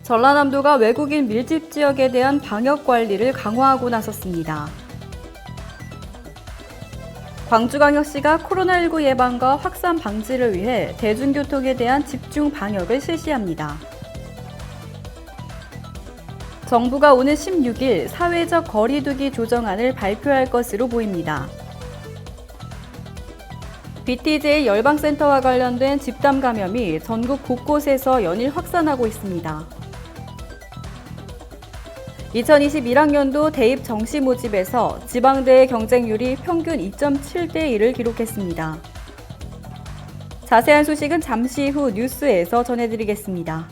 전라남도가 외국인 밀집 지역에 대한 방역 관리를 강화하고 나섰습니다. 광주광역시가 코로나19 예방과 확산 방지를 위해 대중교통에 대한 집중 방역을 실시합니다. 정부가 오는 16일 사회적 거리두기 조정안을 발표할 것으로 보입니다. BTJ 열방센터와 관련된 집단 감염이 전국 곳곳에서 연일 확산하고 있습니다. 2021학년도 대입 정시 모집에서 지방대의 경쟁률이 평균 2.7대 1을 기록했습니다. 자세한 소식은 잠시 후 뉴스에서 전해드리겠습니다.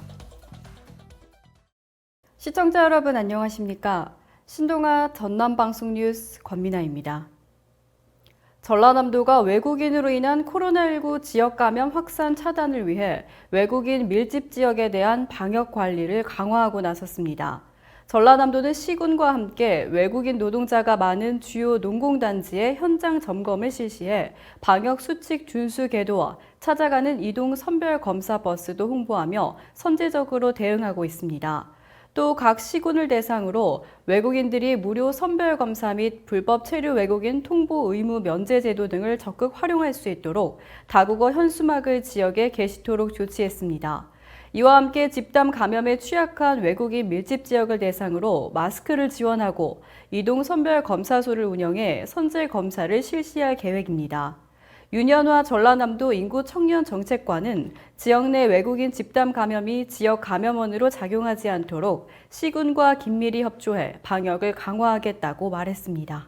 시청자 여러분 안녕하십니까? 신동아 전남방송 뉴스 권민아입니다. 전라남도가 외국인으로 인한 코로나19 지역 감염 확산 차단을 위해 외국인 밀집 지역에 대한 방역 관리를 강화하고 나섰습니다. 전라남도는 시군과 함께 외국인 노동자가 많은 주요 농공단지의 현장 점검을 실시해 방역 수칙 준수 궤도와 찾아가는 이동 선별 검사 버스도 홍보하며 선제적으로 대응하고 있습니다. 또 각 시군을 대상으로 외국인들이 무료 선별 검사 및 불법 체류 외국인 통보 의무 면제 제도 등을 적극 활용할 수 있도록 다국어 현수막을 지역에 게시토록 조치했습니다. 이와 함께 집단 감염에 취약한 외국인 밀집 지역을 대상으로 마스크를 지원하고 이동 선별 검사소를 운영해 선제 검사를 실시할 계획입니다. 윤현화 전라남도 인구청년정책관은 지역 내 외국인 집단 감염이 지역 감염원으로 작용하지 않도록 시군과 긴밀히 협조해 방역을 강화하겠다고 말했습니다.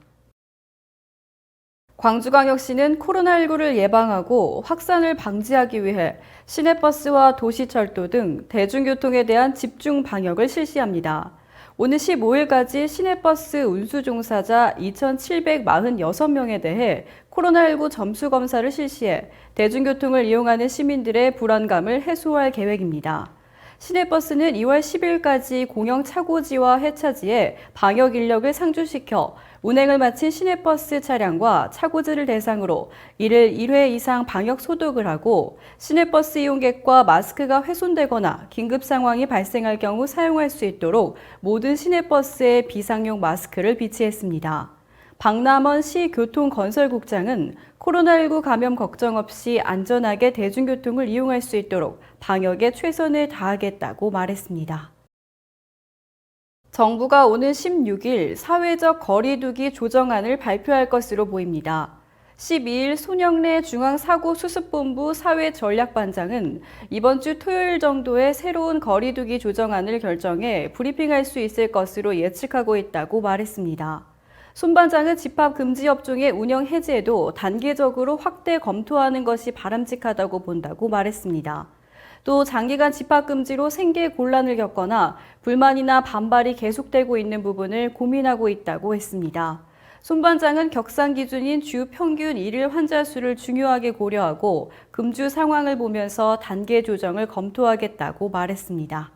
광주광역시는 코로나19를 예방하고 확산을 방지하기 위해 시내버스와 도시철도 등 대중교통에 대한 집중 방역을 실시합니다. 오늘 15일까지 시내버스 운수 종사자 2,746명에 대해 코로나19 점수 검사를 실시해 대중교통을 이용하는 시민들의 불안감을 해소할 계획입니다. 시내버스는 2월 10일까지 공영 차고지와 해차지에 방역 인력을 상주시켜 운행을 마친 시내버스 차량과 차고지를 대상으로 이를 1회 이상 방역 소독을 하고 시내버스 이용객과 마스크가 훼손되거나 긴급 상황이 발생할 경우 사용할 수 있도록 모든 시내버스에 비상용 마스크를 비치했습니다. 박남원 시교통건설국장은 코로나19 감염 걱정 없이 안전하게 대중교통을 이용할 수 있도록 방역에 최선을 다하겠다고 말했습니다. 정부가 오는 16일 사회적 거리두기 조정안을 발표할 것으로 보입니다. 12일 손영래 중앙사고수습본부 사회전략반장은 이번 주 토요일 정도에 새로운 거리두기 조정안을 결정해 브리핑할 수 있을 것으로 예측하고 있다고 말했습니다. 손 반장은 집합금지업종의 운영 해제도 단계적으로 확대 검토하는 것이 바람직하다고 본다고 말했습니다. 또 장기간 집합금지로 생계 곤란을 겪거나 불만이나 반발이 계속되고 있는 부분을 고민하고 있다고 했습니다. 손 반장은 격상 기준인 주 평균 일일 환자 수를 중요하게 고려하고 금주 상황을 보면서 단계 조정을 검토하겠다고 말했습니다.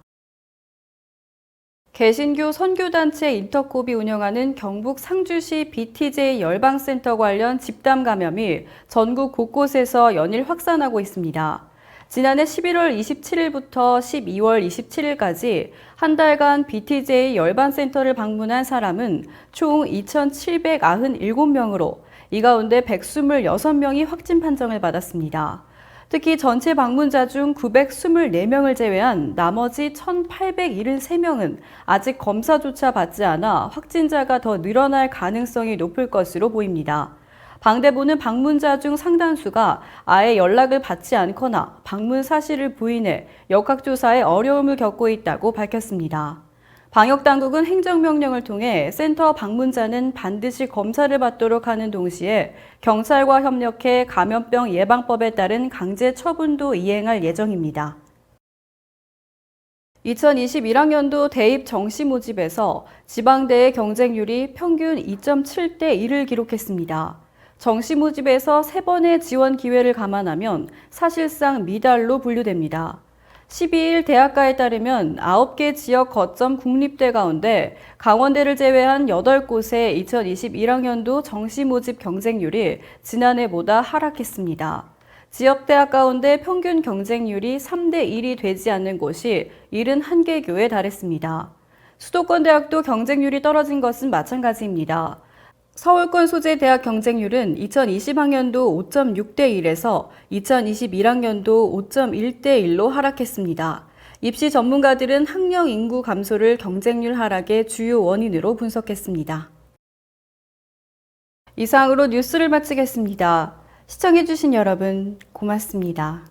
개신교 선교단체 인터콥이 운영하는 경북 상주시 BTJ 열방센터 관련 집단 감염이 전국 곳곳에서 연일 확산하고 있습니다. 지난해 11월 27일부터 12월 27일까지 한 달간 BTJ 열방센터를 방문한 사람은 총 2,797명으로 이 가운데 126명이 확진 판정을 받았습니다. 특히 전체 방문자 중 924명을 제외한 나머지 1,873명은 아직 검사조차 받지 않아 확진자가 더 늘어날 가능성이 높을 것으로 보입니다. 방대본은 방문자 중 상당수가 아예 연락을 받지 않거나 방문 사실을 부인해 역학조사에 어려움을 겪고 있다고 밝혔습니다. 방역당국은 행정명령을 통해 센터 방문자는 반드시 검사를 받도록 하는 동시에 경찰과 협력해 감염병 예방법에 따른 강제 처분도 이행할 예정입니다. 2021학년도 대입 정시 모집에서 지방대의 경쟁률이 평균 2.7대 1을 기록했습니다. 정시 모집에서 3번의 지원 기회를 감안하면 사실상 미달로 분류됩니다. 12일 대학가에 따르면 9개 지역 거점 국립대 가운데 강원대를 제외한 8곳의 2021학년도 정시 모집 경쟁률이 지난해보다 하락했습니다. 지역대학 가운데 평균 경쟁률이 3대 1이 되지 않는 곳이 71개 교에 달했습니다. 수도권 대학도 경쟁률이 떨어진 것은 마찬가지입니다. 서울권 소재 대학 경쟁률은 2020학년도 5.6대 1에서 2021학년도 5.1대 1로 하락했습니다. 입시 전문가들은 학령 인구 감소를 경쟁률 하락의 주요 원인으로 분석했습니다. 이상으로 뉴스를 마치겠습니다. 시청해주신 여러분 고맙습니다.